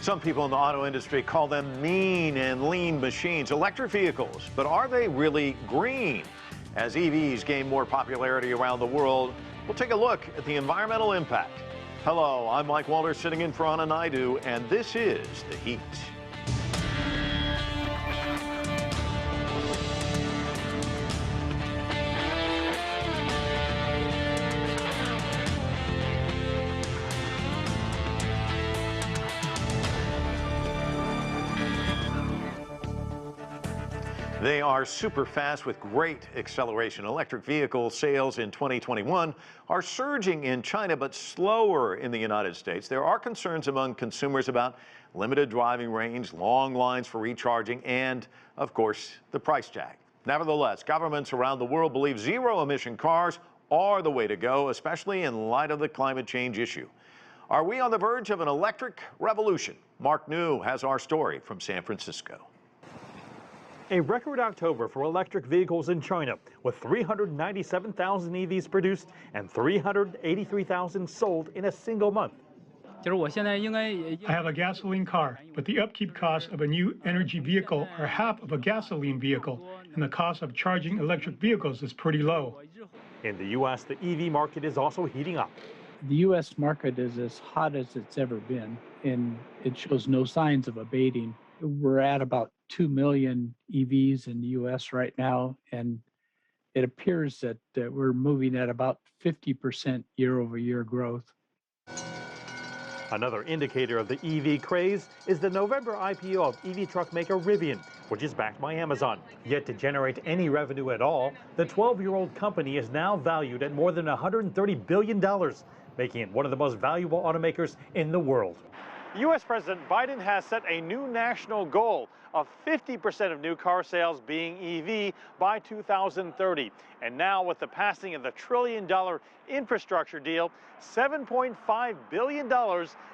Some people in the auto industry call them mean and lean machines, electric vehicles. But are they really green? As EVs gain more popularity around the world, we'll take a look at the environmental impact. Hello, I'm Mike Walter sitting in for Anna Naidu, and this is The Heat. They are super fast with great acceleration. Electric vehicle sales in 2021 are surging in China, but slower in the United States. There are concerns among consumers about limited driving range, long lines for recharging, and, of course, the price tag. Nevertheless, governments around the world believe zero-emission cars are the way to go, especially in light of the climate change issue. Are we on the verge of an electric revolution? Mark New has our story from San Francisco. A record October for electric vehicles in China, with 397,000 EVs produced and 383,000 sold in a single month. I have a gasoline car, but the upkeep costs of a new energy vehicle are half of a gasoline vehicle, and the cost of charging electric vehicles is pretty low. In the U.S., the EV market is also heating up. The U.S. market is as hot as it's ever been, and it shows no signs of abating. We're at about 2 million EVs in the U.S. right now, and it appears that we're moving at about 50% year-over-year growth. Another indicator of the EV craze is the November IPO of EV truck maker Rivian, which is backed by Amazon. Yet to generate any revenue at all, the 12-year-old company is now valued at more than $130 billion, making it one of the most valuable automakers in the world. U.S. President Biden has set a new national goal of 50% of new car sales being EV by 2030. And now with the passing of the trillion-dollar infrastructure deal, $7.5 billion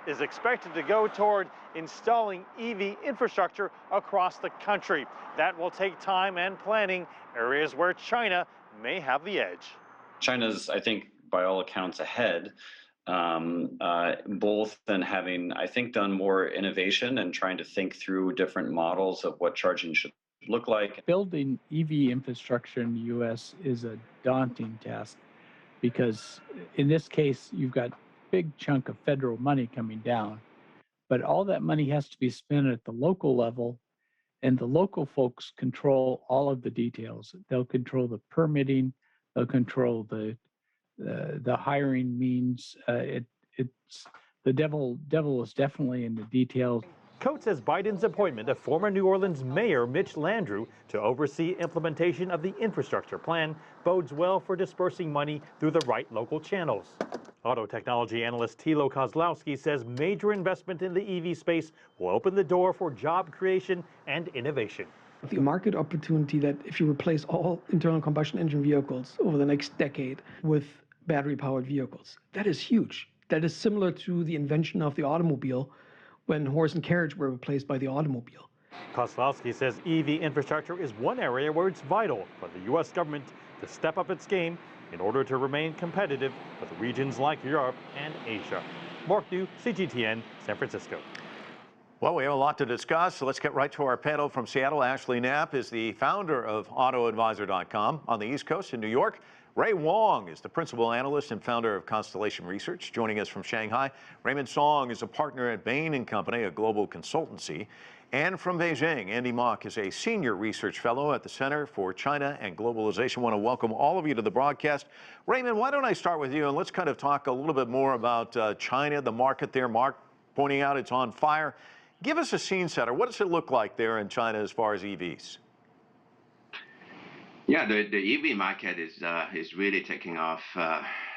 is expected to go toward installing EV infrastructure across the country. That will take time and planning, areas where China may have the edge. China's, I think, by all accounts, ahead. Both in having, I think, done more innovation and trying to think through different models of what charging should look like. Building EV infrastructure in the U.S. is a daunting task because in this case, you've got a big chunk of federal money coming down, but all that money has to be spent at the local level, and the local folks control all of the details. They'll control the permitting, they'll control the hiring means. It's the devil is definitely in the details. Coates says Biden's appointment of former New Orleans Mayor Mitch Landrieu to oversee implementation of the infrastructure plan bodes well for dispersing money through the right local channels. Auto technology analyst Thilo Kozlowski says major investment in the EV space will open the door for job creation and innovation. The market opportunity that if you replace all internal combustion engine vehicles over the next decade with battery-powered vehicles, that is huge. That is similar to the invention of the automobile when horse and carriage were replaced by the automobile. Kozlowski says EV infrastructure is one area where it's vital for the U.S. government to step up its game in order to remain competitive with regions like Europe and Asia. Mark New, CGTN, San Francisco. Well, we have a lot to discuss, so let's get right to our panel. From Seattle, Ashley Knapp is the founder of AutoAdvisor.com. On the East Coast in New York, Wang is the principal analyst and founder of Constellation Research. Joining us from Shanghai, Raymond is a partner at Bain and Company, a global consultancy. And from Beijing, Andy Mock is a senior research fellow at the Center for China and Globalization. I want to welcome all of you to the broadcast. Raymond, why don't I start with you, and let's kind of talk a little bit more about China, the market there. Mark pointing out it's on fire. Give us a scene setter. What does it look like there in China as far as EVs? Yeah, the EV market is really taking off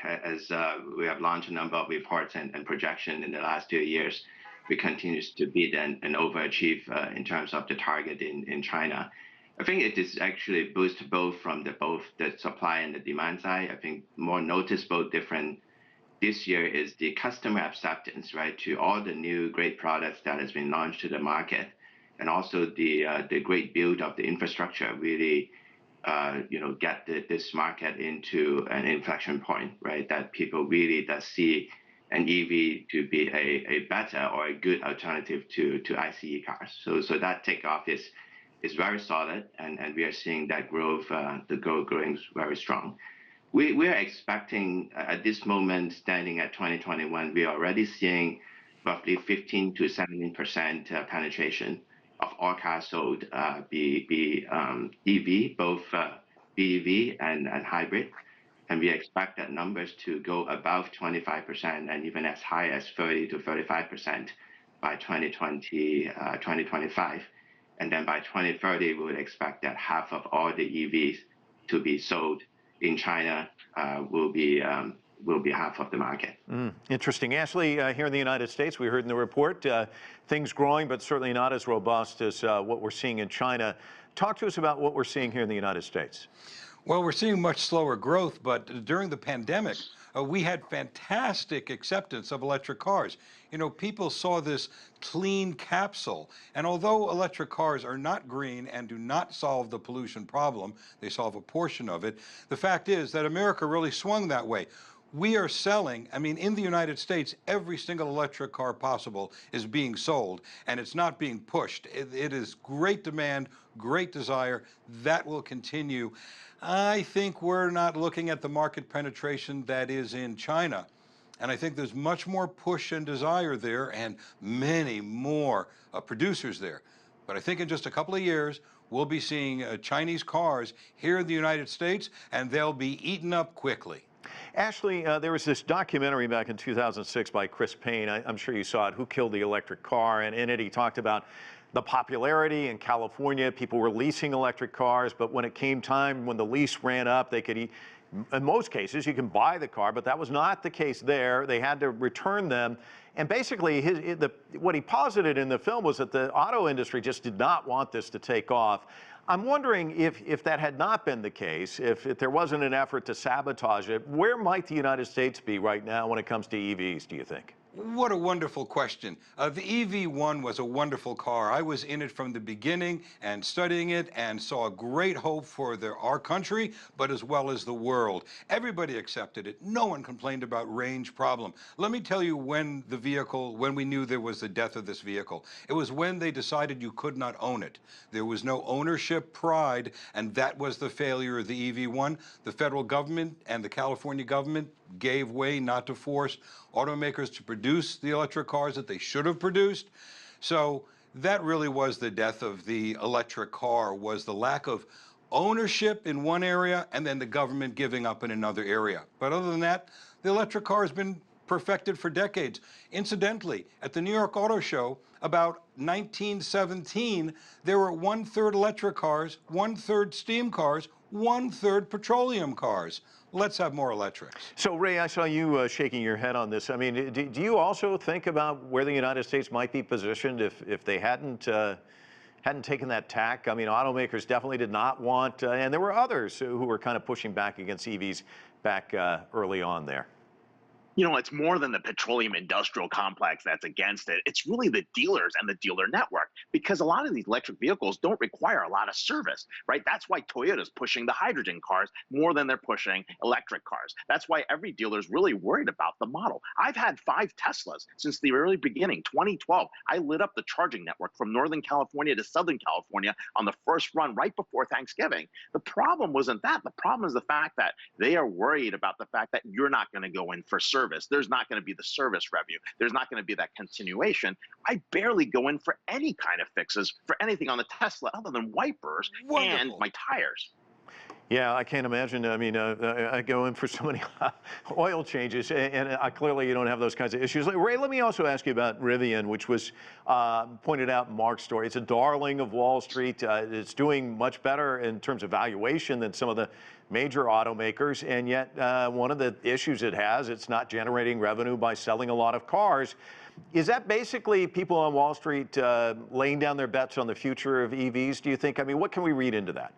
as we have launched a number of reports and projections in the last 2 years. We continue to beat and overachieve in terms of the target in China. I think it is actually boosted both from both the supply and the demand side. I think more noticeable difference this year is the customer acceptance, right, to all the new great products that has been launched to the market, and also the great build of the infrastructure really get this market into an inflection point, right, that people really does see an EV to be a better or a good alternative to ICE cars. So that takeoff is very solid, and we are seeing that growth, the growth growing very strong. We are expecting at this moment, standing at 2021, we are already seeing roughly 15 to 17% penetration of all cars sold be EV, both BEV and hybrid. And we expect that numbers to go above 25% and even as high as 30 to 35% by 2025. And then by 2030, we would expect that half of all the EVs to be sold in China will be half of the market. Interesting. Ashley, here in the United States, we heard in the report, things growing, but certainly not as robust as what we're seeing in China. Talk to us about what we're seeing here in the United States. Well, we're seeing much slower growth, but during the pandemic, we had fantastic acceptance of electric cars. You know, people saw this clean capsule, and although electric cars are not green and do not solve the pollution problem, they solve a portion of it, the fact is that America really swung that way. We are selling, I mean, in the United States, every single electric car possible is being sold, and it's not being pushed. It is great demand, great desire. That will continue. I think we're not looking at the market penetration that is in China. And I think there's much more push and desire there and many more producers there. But I think in just a couple of years, we'll be seeing Chinese cars here in the United States, and they'll be eaten up quickly. Ashley, there was this documentary back in 2006 by Chris Payne. I'm sure you saw it, Who Killed the Electric Car? And in it, he talked about the popularity in California. People were leasing electric cars, but when it came time, when the lease ran up, they could, in most cases, you can buy the car, but that was not the case there. They had to return them. And basically, what he posited in the film was that the auto industry just did not want this to take off. I'm wondering if that had not been the case, if there wasn't an effort to sabotage it, where might the United States be right now when it comes to EVs, do you think? What a wonderful question. The EV1 was a wonderful car. I was in it from the beginning and studying it and saw a great hope for our country, but as well as the world. Everybody accepted it. No one complained about range problem. Let me tell you when we knew there was the death of this vehicle. It was when they decided you could not own it. There was no ownership pride, and that was the failure of the EV1. The federal government and the California government gave way not to force automakers to produce the electric cars that they should have produced. So that really was the death of the electric car, was the lack of ownership in one area and then the government giving up in another area. But other than that, the electric car has been perfected for decades. Incidentally, at the New York Auto Show, about 1917, there were 1/3 electric cars, 1/3 steam cars, 1/3 petroleum cars. Let's have more electrics. So, Ray, I saw you shaking your head on this. I mean, do you also think about where the United States might be positioned if they hadn't taken that tack? I mean, automakers definitely did not want, and there were others who were kind of pushing back against EVs back early on there. You know, it's more than the petroleum industrial complex that's against it. It's really the dealers and the dealer network, because a lot of these electric vehicles don't require a lot of service, right? That's why Toyota's pushing the hydrogen cars more than they're pushing electric cars. That's why every dealer is really worried about the model. I've had 5 Teslas since the early beginning, 2012. I lit up the charging network from Northern California to Southern California on the first run right before Thanksgiving. The problem wasn't that. The problem is the fact that they are worried about the fact that you're not going to go in for service. There's not going to be the service revenue. There's not going to be that continuation. I barely go in for any kind of fixes for anything on the Tesla other than wipers and my tires. Yeah, I can't imagine. I mean, I go in for so many oil changes, and clearly you don't have those kinds of issues. Ray, let me also ask you about Rivian, which was pointed out in Mark's story. It's a darling of Wall Street. It's doing much better in terms of valuation than some of the major automakers, and yet one of the issues it has, it's not generating revenue by selling a lot of cars. Is that basically people on Wall Street laying down their bets on the future of EVs, do you think? I mean, what can we read into that?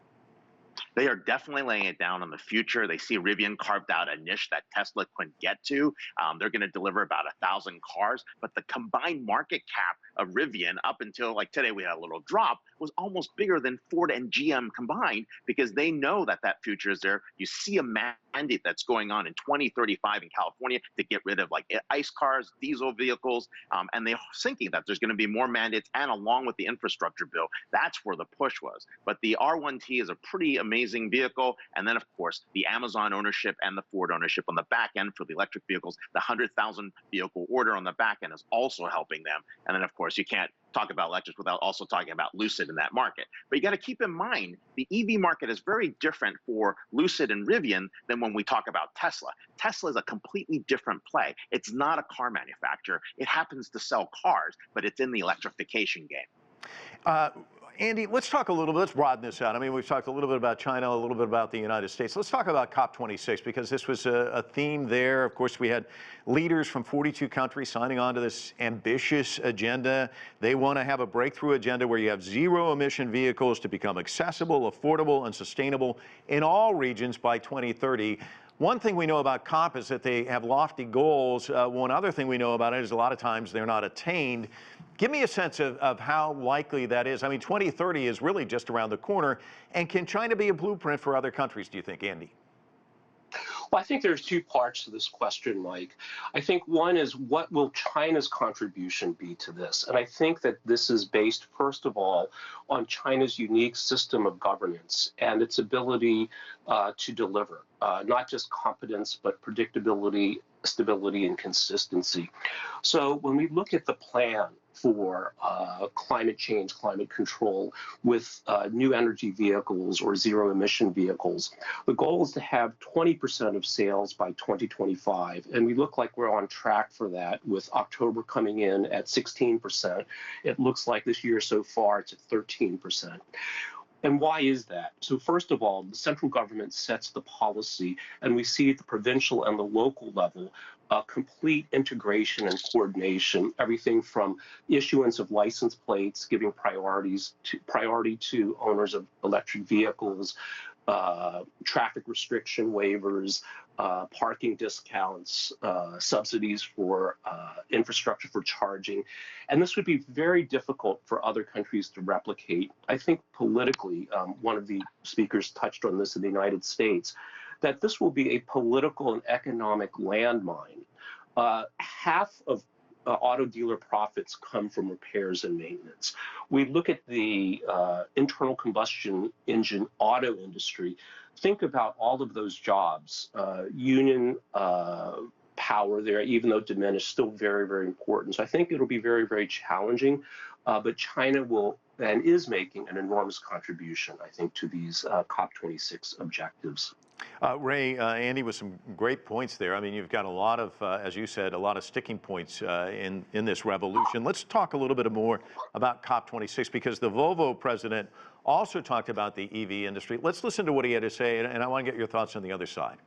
They are definitely laying it down on the future. They see Rivian carved out a niche that Tesla couldn't get to. They're going to deliver about 1,000 cars, but the combined market cap of Rivian up until like today, we had a little drop, was almost bigger than Ford and GM combined, because they know that that future is there. You see a mandate that's going on in 2035 in California to get rid of like ICE cars, diesel vehicles, and they're thinking that there's going to be more mandates, and along with the infrastructure bill, that's where the push was. But the R1T is a pretty amazing vehicle, and then of course the Amazon ownership and the Ford ownership on the back end for the electric vehicles, the 100,000 vehicle order on the back end is also helping them. And then of course you can't talk about electrics without also talking about Lucid in that market. But you got to keep in mind, the EV market is very different for Lucid and Rivian than when we talk about Tesla. Tesla is a completely different play. It's not a car manufacturer. It happens to sell cars, but it's in the electrification game. Andy, let's talk a little bit, let's broaden this out. I mean, we've talked a little bit about China, a little bit about the United States. Let's talk about COP26, because this was a theme there. Of course, we had leaders from 42 countries signing on to this ambitious agenda. They want to have a breakthrough agenda where you have zero-emission vehicles to become accessible, affordable, and sustainable in all regions by 2030. One thing we know about COP is that they have lofty goals. One other thing we know about it is a lot of times they're not attained. Give me a sense of how likely that is. I mean, 2030 is really just around the corner. And can China be a blueprint for other countries, do you think, Andy? Well, I think there's two parts to this question, Mike. I think one is, what will China's contribution be to this? And I think that this is based, first of all, on China's unique system of governance and its ability to deliver, not just competence, but predictability, stability, and consistency. So when we look at the plan for climate change, climate control with new energy vehicles or zero-emission vehicles, the goal is to have 20% of sales by 2025. And we look like we're on track for that, with October coming in at 16%. It looks like this year so far it's at 13%. And why is that? So first of all, the central government sets the policy, and we see at the provincial and the local level complete integration and coordination, everything from issuance of license plates, giving priority to owners of electric vehicles, traffic restriction waivers, parking discounts, subsidies for infrastructure for charging. And this would be very difficult for other countries to replicate. I think politically, one of the speakers touched on this in the United States, that this will be a political and economic landmine. Half of auto dealer profits come from repairs and maintenance. We look at the internal combustion engine auto industry. Think about all of those jobs. Union power there, even though diminished, still very, very important. So I think it'll be very, very challenging, but China will and is making an enormous contribution, I think, to these COP26 objectives. Ray, Andy, with some great points there. I mean, you've got a lot of, as you said, a lot of sticking points in this revolution. Let's talk a little bit more about COP26, because the Volvo president also talked about the EV industry. Let's listen to what he had to say, and I want to get your thoughts on the other side.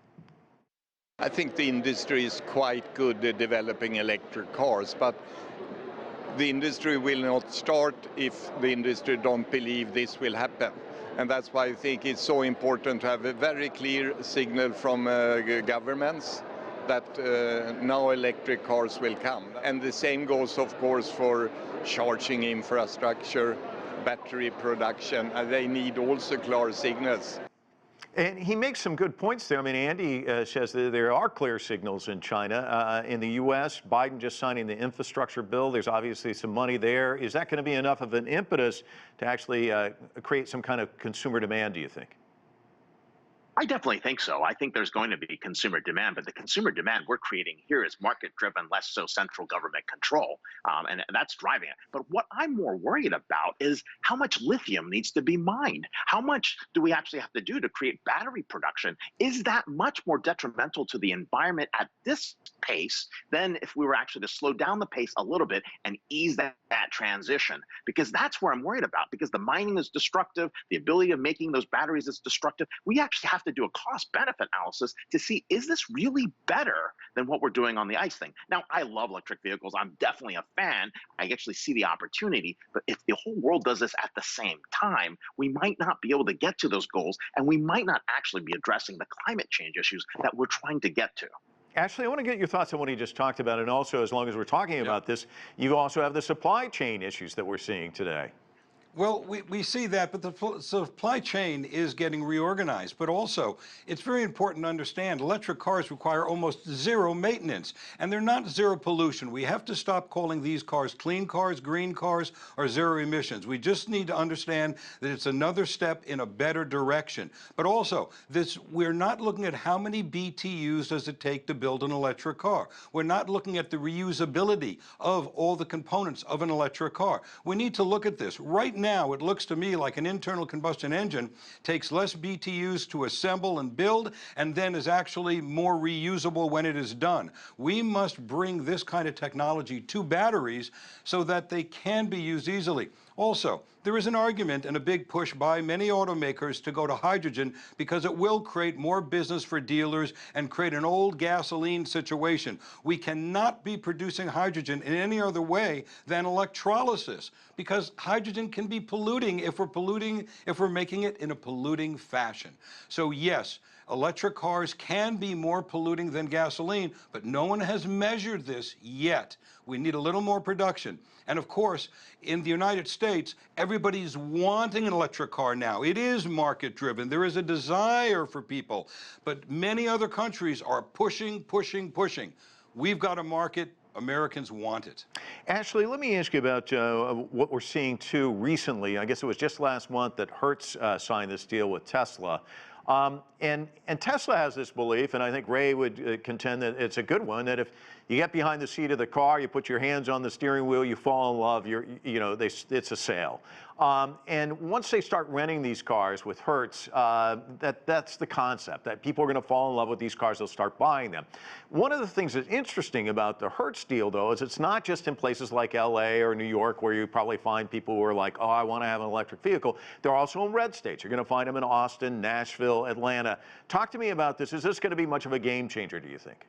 I think the industry is quite good at developing electric cars, but the industry will not start if the industry don't believe this will happen. And that's why I think it's so important to have a very clear signal from governments that now electric cars will come. And the same goes, of course, for charging infrastructure, battery production. They need also clear signals. And he makes some good points there. I mean, Andy says that there are clear signals in China. In the U.S., Biden just signing the infrastructure bill. There's obviously some money there. Is that going to be enough of an impetus to actually create some kind of consumer demand, do you think? I definitely think so. I think there's going to be consumer demand, but the consumer demand we're creating here is market-driven, less so central government control, and that's driving it. But what I'm more worried about is how much lithium needs to be mined. How much do we actually have to do to create battery production? Is that much more detrimental to the environment at this pace than if we were actually to slow down the pace a little bit and ease that transition? Because that's where I'm worried about, because the mining is destructive, the ability of making those batteries is destructive. We actually have to do a cost-benefit analysis to see, is this really better than what we're doing on the ICE thing? Now, I love electric vehicles. I'm definitely a fan. I actually see the opportunity. But if the whole world does this at the same time, we might not be able to get to those goals, and we might not actually be addressing the climate change issues that we're trying to get to. Ashley, I want to get your thoughts on what he just talked about, and also, as long as we're talking about this, you also have the supply chain issues that we're seeing today. Well, we see that, but the supply chain is getting reorganized. But also, it's very important to understand electric cars require almost zero maintenance, and they're not zero pollution. We have to stop calling these cars clean cars, green cars, or zero emissions. We just need to understand that it's another step in a better direction. But also, we're not looking at how many BTUs does it take to build an electric car. We're not looking at the reusability of all the components of an electric car. We need to look at this. Right now, it looks to me like an internal combustion engine takes less BTUs to assemble and build, and then is actually more reusable when it is done. We must bring this kind of technology to batteries so that they can be used easily. Also, there is an argument and a big push by many automakers to go to hydrogen because it will create more business for dealers and create an old gasoline situation. We cannot be producing hydrogen in any other way than electrolysis, because hydrogen can be polluting if we're making it in a polluting fashion. So yes, electric cars can be more polluting than gasoline, but no one has measured this yet. We need a little more production. And of course, in the United States, everybody's wanting an electric car now. It is market driven. There is a desire for people, but many other countries are pushing, pushing, pushing. We've got a market. Americans want it. Ashley, let me ask you about what we're seeing too recently. I guess it was just last month that Hertz signed this deal with Tesla. And Tesla has this belief, and I think Ray would contend that it's a good one, that if you get behind the seat of the car, you put your hands on the steering wheel, you fall in love, it's a sale. And once they start renting these cars with Hertz, that's the concept, that people are going to fall in love with these cars, they'll start buying them. One of the things that's interesting about the Hertz deal, though, is it's not just in places like LA or New York where you probably find people who are like, oh, I want to have an electric vehicle. They're also in red states. You're going to find them in Austin, Nashville, Atlanta. Talk to me about this. Is this going to be much of a game changer, do you think?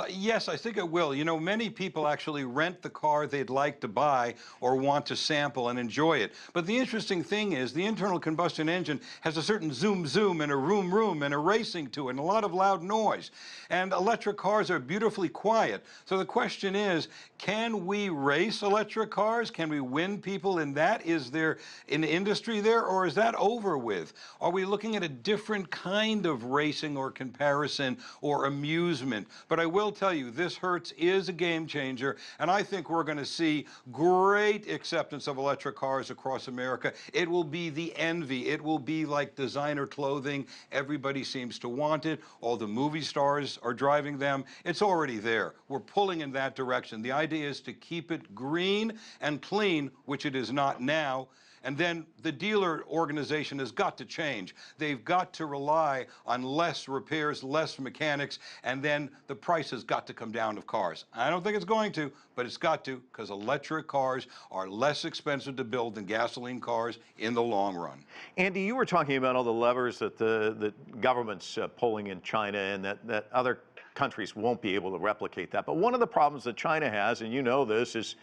Yes, I think it will. You know, many people actually rent the car they'd like to buy or want to sample and enjoy it. But the interesting thing is the internal combustion engine has a certain zoom zoom and a room room and a racing to it and a lot of loud noise. And electric cars are beautifully quiet. So the question is, can we race electric cars? Can we win people in that? Is there an industry there, or is that over with? Are we looking at a different kind of racing or comparison or amusement? But I will tell you, this Hertz is a game changer, and I think we're going to see great acceptance of electric cars across America. It will be the envy. It will be like designer clothing. Everybody seems to want it. All the movie stars are driving them. It's already there. We're pulling in that direction. The idea is to keep it green and clean, which it is not now. And then the dealer organization has got to change. They've got to rely on less repairs, less mechanics, and then the price has got to come down of cars. I don't think it's going to, but it's got to, because electric cars are less expensive to build than gasoline cars in the long run. Andy, you were talking about all the levers that the government's pulling in China, and that other countries won't be able to replicate that. But one of the problems that China has, and you know this, is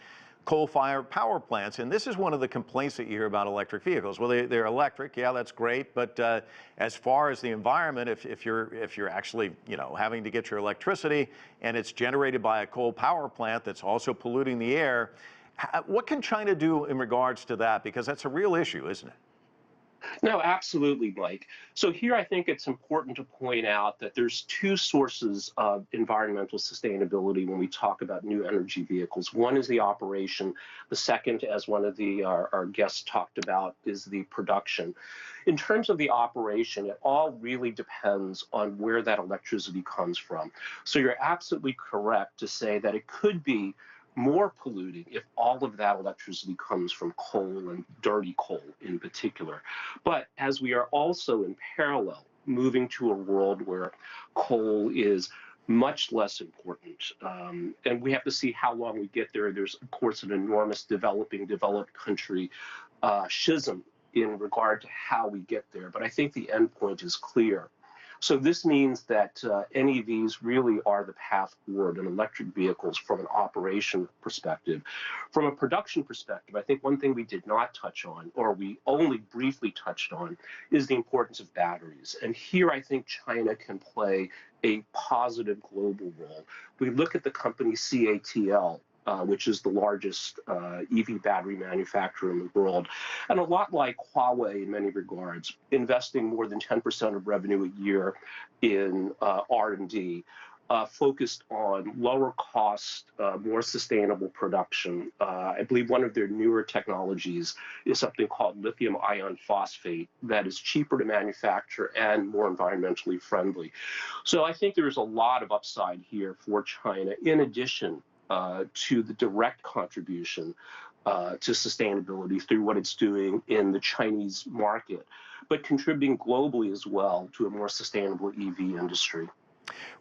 coal-fired power plants, and this is one of the complaints that you hear about electric vehicles. Well, they're electric, yeah, that's great, but as far as the environment, if you're actually having to get your electricity and it's generated by a coal power plant that's also polluting the air, what can China do in regards to that? Because that's a real issue, isn't it? No, absolutely, Mike. So here I think it's important to point out that there's two sources of environmental sustainability when we talk about new energy vehicles. One is the operation. The second, as one of our guests talked about, is the production. In terms of the operation, it all really depends on where that electricity comes from. So you're absolutely correct to say that it could be more polluting if all of that electricity comes from coal, and dirty coal in particular. But as we are also in parallel moving to a world where coal is much less important, and we have to see how long we get there. There's, of course, an enormous developed country schism in regard to how we get there. But I think the end point is clear. So this means that NEVs really are the path forward in electric vehicles from an operation perspective. From a production perspective, I think one thing we did not touch on, or we only briefly touched on, is the importance of batteries. And here I think China can play a positive global role. We look at the company CATL, which is the largest EV battery manufacturer in the world, and a lot like Huawei in many regards, investing more than 10% of revenue a year in R&D. Focused on lower cost, more sustainable production. I believe one of their newer technologies is something called lithium iron phosphate that is cheaper to manufacture and more environmentally friendly. So I think there's a lot of upside here for China, in addition to the direct contribution to sustainability through what it's doing in the Chinese market, but contributing globally as well to a more sustainable EV industry.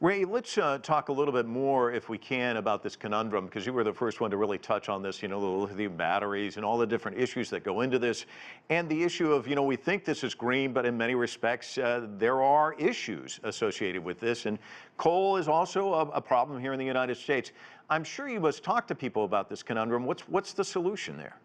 Ray, let's talk a little bit more, if we can, about this conundrum, because you were the first one to really touch on this, you know, the lithium batteries and all the different issues that go into this. And the issue of, you know, we think this is green, but in many respects, there are issues associated with this. And coal is also a problem here in the United States. I'm sure you must talk to people about this conundrum. What's the solution there?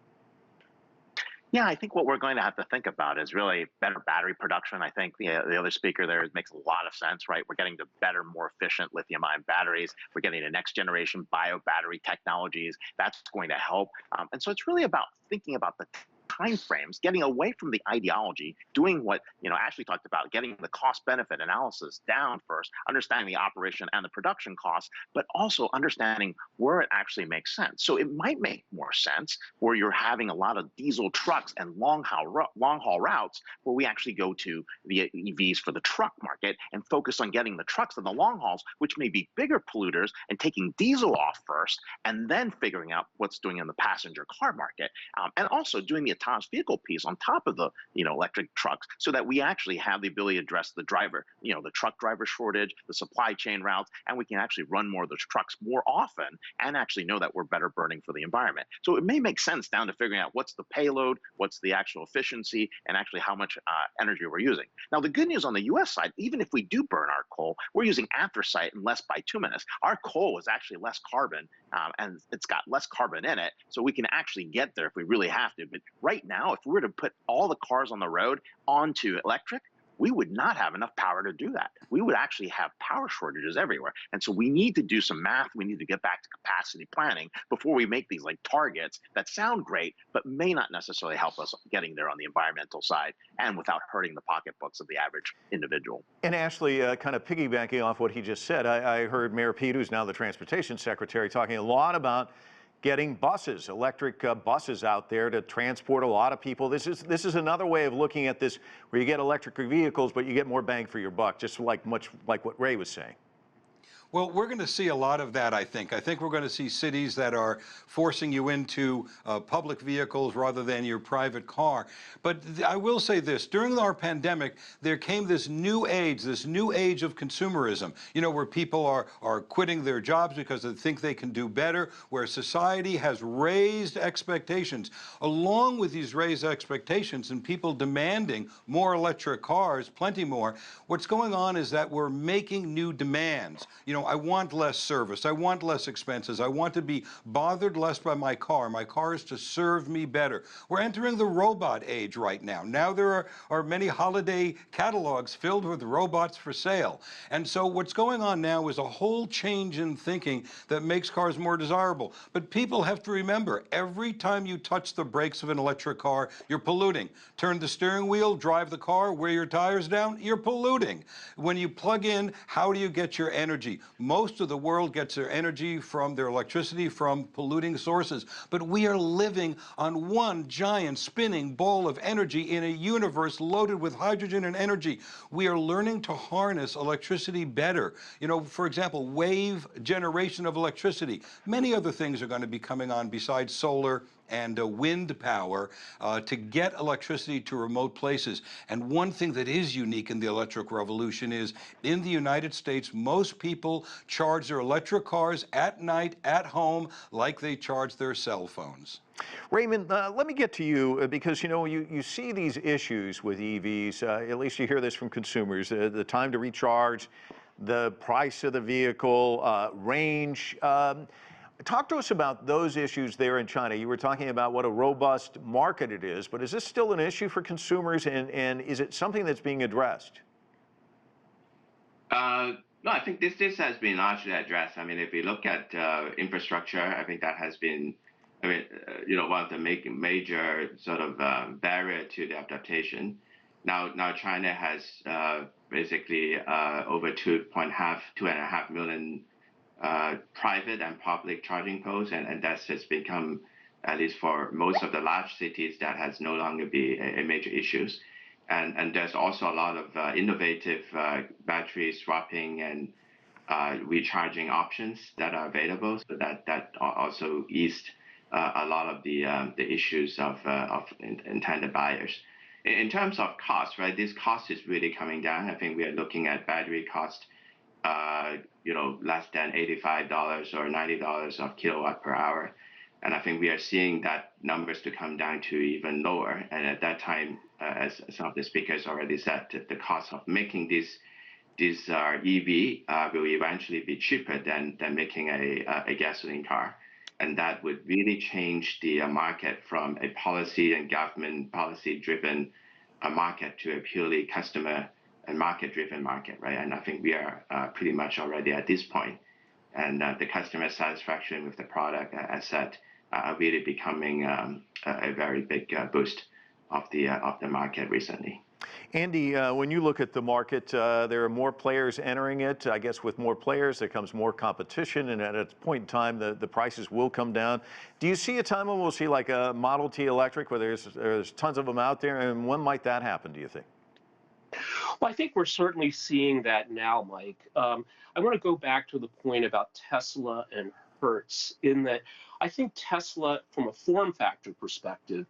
Yeah, I think what we're going to have to think about is really better battery production. I think the other speaker there makes a lot of sense, right? We're getting to better, more efficient lithium-ion batteries. We're getting to next generation bio battery technologies. That's going to help. And so it's really about thinking about the time frames, getting away from the ideology, doing what, you know, Ashley talked about, getting the cost benefit analysis down first, understanding the operation and the production costs, but also understanding where it actually makes sense. So it might make more sense where you're having a lot of diesel trucks and long haul routes where we actually go to the EVs for the truck market and focus on getting the trucks and the long hauls, which may be bigger polluters, and taking diesel off first, and then figuring out what's doing in the passenger car market, and also doing the autonomous vehicle piece on top of the, you know, electric trucks, so that we actually have the ability to address the driver, you know, the truck driver shortage, the supply chain routes, and we can actually run more of those trucks more often and actually know that we're better burning for the environment. So it may make sense down to figuring out what's the payload, what's the actual efficiency, and actually how much energy we're using. Now, the good news on the US side, even if we do burn our coal, we're using anthracite and less bituminous. Our coal is actually less carbon, and it's got less carbon in it, so we can actually get there if we really have to. But right now, if we were to put all the cars on the road onto electric, we would not have enough power to do that. We would actually have power shortages everywhere. And so we need to do some math. We need to get back to capacity planning before we make these like targets that sound great, but may not necessarily help us getting there on the environmental side and without hurting the pocketbooks of the average individual. And Ashley, kind of piggybacking off what he just said, I heard Mayor Pete, who's now the transportation secretary, talking a lot about getting buses, electric buses out there to transport a lot of people. This is another way of looking at this, where you get electric vehicles, but you get more bang for your buck, just much like what Ray was saying. Well, we're going to see a lot of that, I think. I think we're going to see cities that are forcing you into public vehicles rather than your private car. But I will say this, during our pandemic, there came this new age of consumerism, you know, where people are quitting their jobs because they think they can do better, where society has raised expectations. Along with these raised expectations and people demanding more electric cars, plenty more, what's going on is that we're making new demands. You know, I want less service. I want less expenses. I want to be bothered less by my car. My car is to serve me better. We're entering the robot age right now. Now there are many holiday catalogs filled with robots for sale. And so what's going on now is a whole change in thinking that makes cars more desirable. But people have to remember, every time you touch the brakes of an electric car, you're polluting. Turn the steering wheel, drive the car, wear your tires down, you're polluting. When you plug in, how do you get your energy? Most of the world gets their energy from their electricity from polluting sources. But we are living on one giant spinning ball of energy in a universe loaded with hydrogen and energy. We are learning to harness electricity better. You know, for example, wave generation of electricity. Many other things are going to be coming on besides solar and wind power to get electricity to remote places. And one thing that is unique in the electric revolution is, in the United States, most people charge their electric cars at night at home like they charge their cell phones. Raymond, let me get to you, because, you know, you see these issues with EVs, at least you hear this from consumers, the time to recharge, the price of the vehicle, range. Talk to us about those issues there in China. You were talking about what a robust market it is, but is this still an issue for consumers, and is it something that's being addressed? No, I think this has been largely addressed. I mean, if you look at infrastructure, I think that has been, one of the major sort of barrier to the adaptation. Now China has basically over 2.5 million private and public charging posts, and that's just become, at least for most of the large cities, that has no longer be a major issue. And there's also a lot of innovative battery swapping and recharging options that are available, so that also eased a lot of the issues of intended buyers. In terms of cost, right, this cost is really coming down. I think we are looking at battery cost, less than $85 or $90 of kilowatt per hour. And I think we are seeing that numbers to come down to even lower. And at that time, as some of the speakers already said, the cost of making these EV will eventually be cheaper than making a gasoline car. And that would really change the market from a policy and government policy-driven market to a purely customer and market-driven market, right? And I think we are pretty much already at this point. And the customer satisfaction with the product, as said, are really becoming a very big boost of the market recently. Andy, when you look at the market, there are more players entering it. I guess with more players, there comes more competition, and at a point in time, the prices will come down. Do you see a time when we'll see like a Model T electric, where there's tons of them out there, and when might that happen, do you think? Well, I think we're certainly seeing that now, Mike. I want to go back to the point about Tesla and Hertz, in that I think Tesla, from a form factor perspective,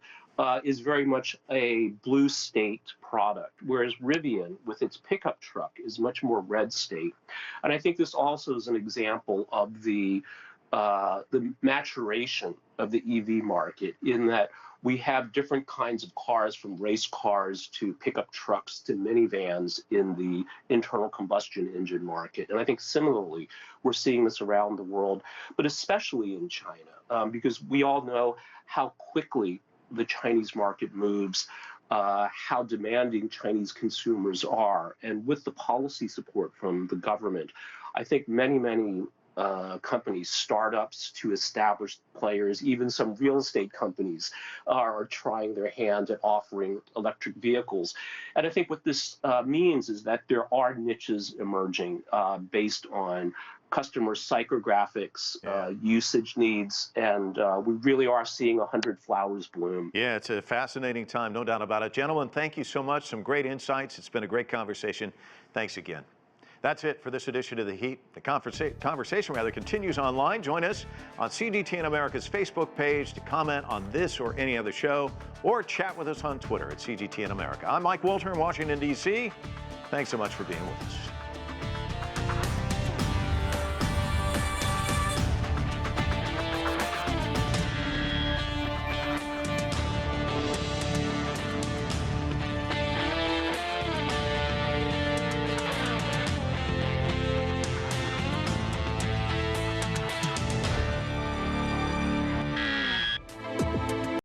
is very much a blue state product, whereas Rivian, with its pickup truck, is much more red state. And I think this also is an example of the maturation of the EV market, in that we have different kinds of cars, from race cars to pickup trucks to minivans in the internal combustion engine market. And I think similarly, we're seeing this around the world, but especially in China, because we all know how quickly the Chinese market moves, how demanding Chinese consumers are. And with the policy support from the government, I think many companies, startups to established players, even some real estate companies are trying their hand at offering electric vehicles. And I think what this means is that there are niches emerging based on customer psychographics, usage needs, and we really are seeing 100 flowers bloom. Yeah, it's a fascinating time, no doubt about it. Gentlemen, thank you so much. Some great insights. It's been a great conversation. Thanks again. That's it for this edition of The Heat. The conversation continues online. Join us on CGTN America's Facebook page to comment on this or any other show, or chat with us on Twitter at CGTN America. I'm Mike Walter in Washington, D.C. Thanks so much for being with us.